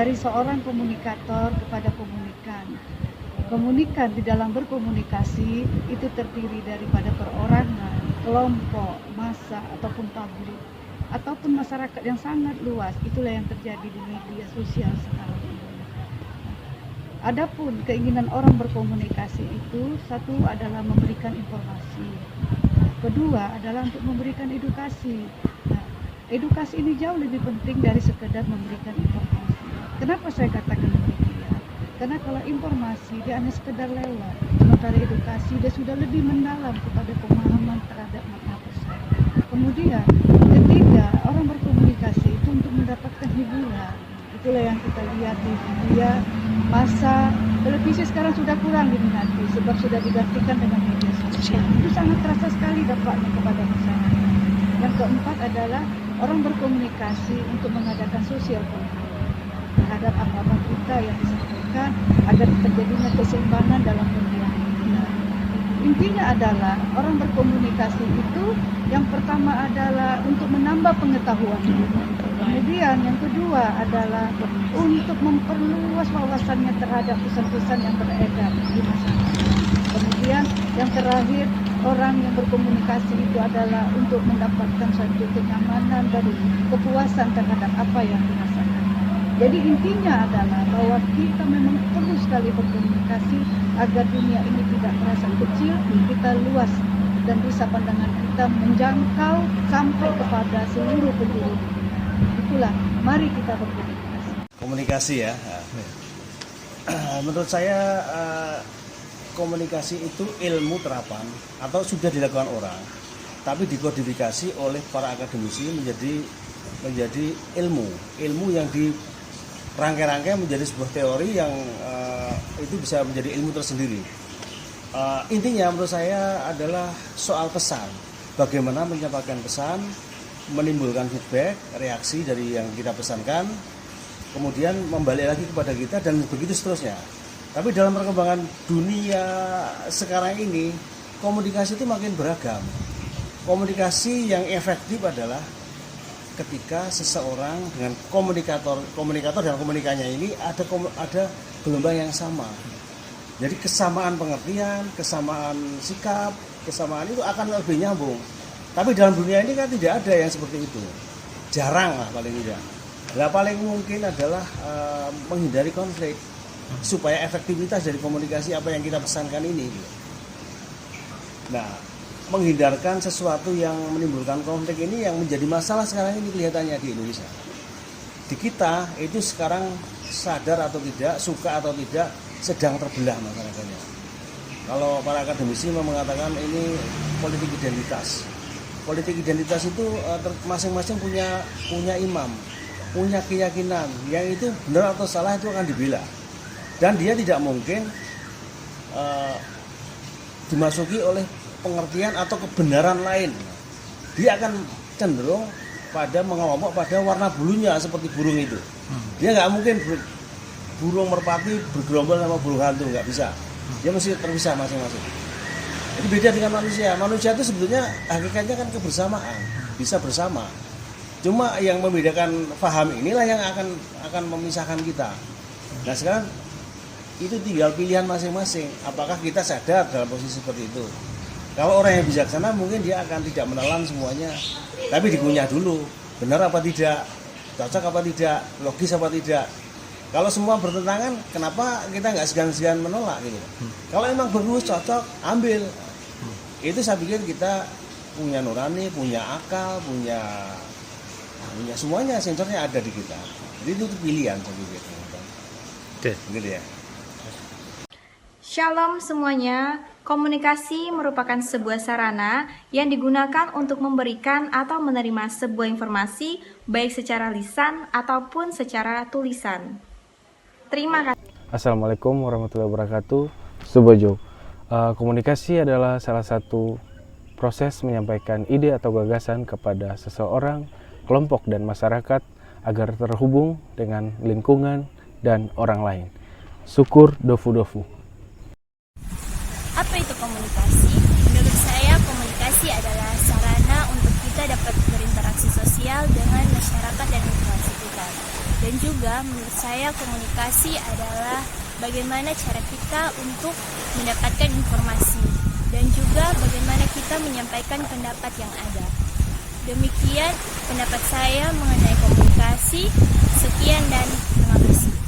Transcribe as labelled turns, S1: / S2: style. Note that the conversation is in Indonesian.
S1: dari seorang komunikator kepada komunikan. Komunikan di dalam berkomunikasi itu terdiri daripada perorangan, kelompok, massa, ataupun publik, ataupun masyarakat yang sangat luas. Itulah yang terjadi di media sosial sekarang ini. Adapun keinginan orang berkomunikasi itu, satu adalah memberikan informasi, kedua adalah untuk memberikan edukasi. Nah, edukasi ini jauh lebih penting dari sekedar memberikan informasi. Kenapa saya katakan demikian? Karena kalau informasi dia hanya sekedar lewat, sementara edukasi dia sudah lebih mendalam kepada pemahaman terhadap makna pesan. Kemudian ketiga, orang berkomunikasi itu untuk mendapatkan hiburan. Itulah yang kita lihat di media massa. Televisi sekarang sudah kurang diminati sebab sudah digantikan dengan media sosial. Itu sangat terasa sekali dampaknya kepada masyarakat. Yang keempat adalah orang berkomunikasi untuk mengadakan sosial kontrol terhadap apa-apa berita yang disampaikan agar terjadinya keseimbangan dalam pemberian berita. Intinya adalah orang berkomunikasi itu yang pertama adalah untuk menambah pengetahuan. Kemudian yang kedua adalah untuk memperluas wawasannya terhadap pesan-pesan yang beredar di masyarakat. Kemudian yang terakhir, orang yang berkomunikasi itu adalah untuk mendapatkan suatu kenyamanan dan kepuasan terhadap apa yang dirasakan. Jadi intinya adalah bahwa kita memang perlu sekali berkomunikasi agar dunia ini tidak terasa kecil, kita luas dan bisa pandangan kita menjangkau sampai kepada seluruh penjuru dunia. Itulah, mari kita berkomunikasi.
S2: Komunikasi ya. Menurut saya komunikasi itu ilmu terapan atau sudah dilakukan orang, tapi dikodifikasi oleh para akademisi menjadi ilmu yang dirangkai-rangkai menjadi sebuah teori yang itu bisa menjadi ilmu tersendiri. Intinya menurut saya adalah soal pesan, bagaimana menyampaikan pesan, menimbulkan feedback, reaksi dari yang kita pesankan, kemudian membalik lagi kepada kita dan begitu seterusnya. Tapi dalam perkembangan dunia sekarang ini, komunikasi itu makin beragam. Komunikasi yang efektif adalah ketika seseorang dengan komunikator dan komunikannya ini ada gelombang yang sama. Jadi kesamaan pengertian, kesamaan sikap, kesamaan itu akan lebih nyambung. Tapi dalam dunia ini kan tidak ada yang seperti itu. Jarang lah paling tidak. Nah, paling mungkin adalah menghindari konflik supaya efektivitas dari komunikasi apa yang kita pesankan ini. Nah, menghindarkan sesuatu yang menimbulkan konflik ini yang menjadi masalah sekarang ini kelihatannya di Indonesia. Di kita itu sekarang sadar atau tidak, suka atau tidak, sedang terbelah masyarakatnya. Kalau para akademisi mengatakan ini politik identitas. Politik identitas itu masing-masing punya imam, punya keyakinan yang itu benar atau salah itu akan dibela. Dan dia tidak mungkin dimasuki oleh pengertian atau kebenaran lain. Dia akan cenderung pada mengelompok pada warna bulunya seperti burung itu. Dia nggak mungkin burung merpati bergerombol sama burung hantu, nggak bisa. Dia mesti terpisah masing-masing. Jadi beda dengan manusia. Manusia itu sebetulnya hakikatnya kan kebersamaan, bisa bersama. Cuma yang membedakan paham inilah yang akan memisahkan kita. Nah sekarang itu tinggal pilihan masing-masing. Apakah kita sadar dalam posisi seperti itu? Kalau orang yang bijaksana mungkin dia akan tidak menelan semuanya, tapi dikunyah dulu. Benar apa tidak? Cocok apa tidak? Logis apa tidak? Kalau semua bertentangan, kenapa kita nggak segan-segan menolak gitu? Kalau emang bagus, cocok, ambil. Itu saya pikir kita punya nurani, punya akal, punya semuanya, sensornya ada di kita. Jadi itu pilihan saya pikir. Gitu ya.
S3: Shalom semuanya. Komunikasi merupakan sebuah sarana yang digunakan untuk memberikan atau menerima sebuah informasi baik secara lisan ataupun secara tulisan. Terima kasih.
S4: Assalamualaikum warahmatullahi wabarakatuh. Subojo. Komunikasi adalah salah satu proses menyampaikan ide atau gagasan kepada seseorang, kelompok dan masyarakat agar terhubung dengan lingkungan dan orang lain. Syukur dofu-dofu.
S5: Apa itu komunikasi? Menurut saya, komunikasi adalah sarana untuk kita dapat berinteraksi sosial dengan masyarakat dan lingkungan sekitar. Dan juga menurut saya komunikasi adalah bagaimana cara kita untuk mendapatkan informasi dan juga bagaimana kita menyampaikan pendapat yang ada. Demikian pendapat saya mengenai komunikasi. Sekian dan terima kasih.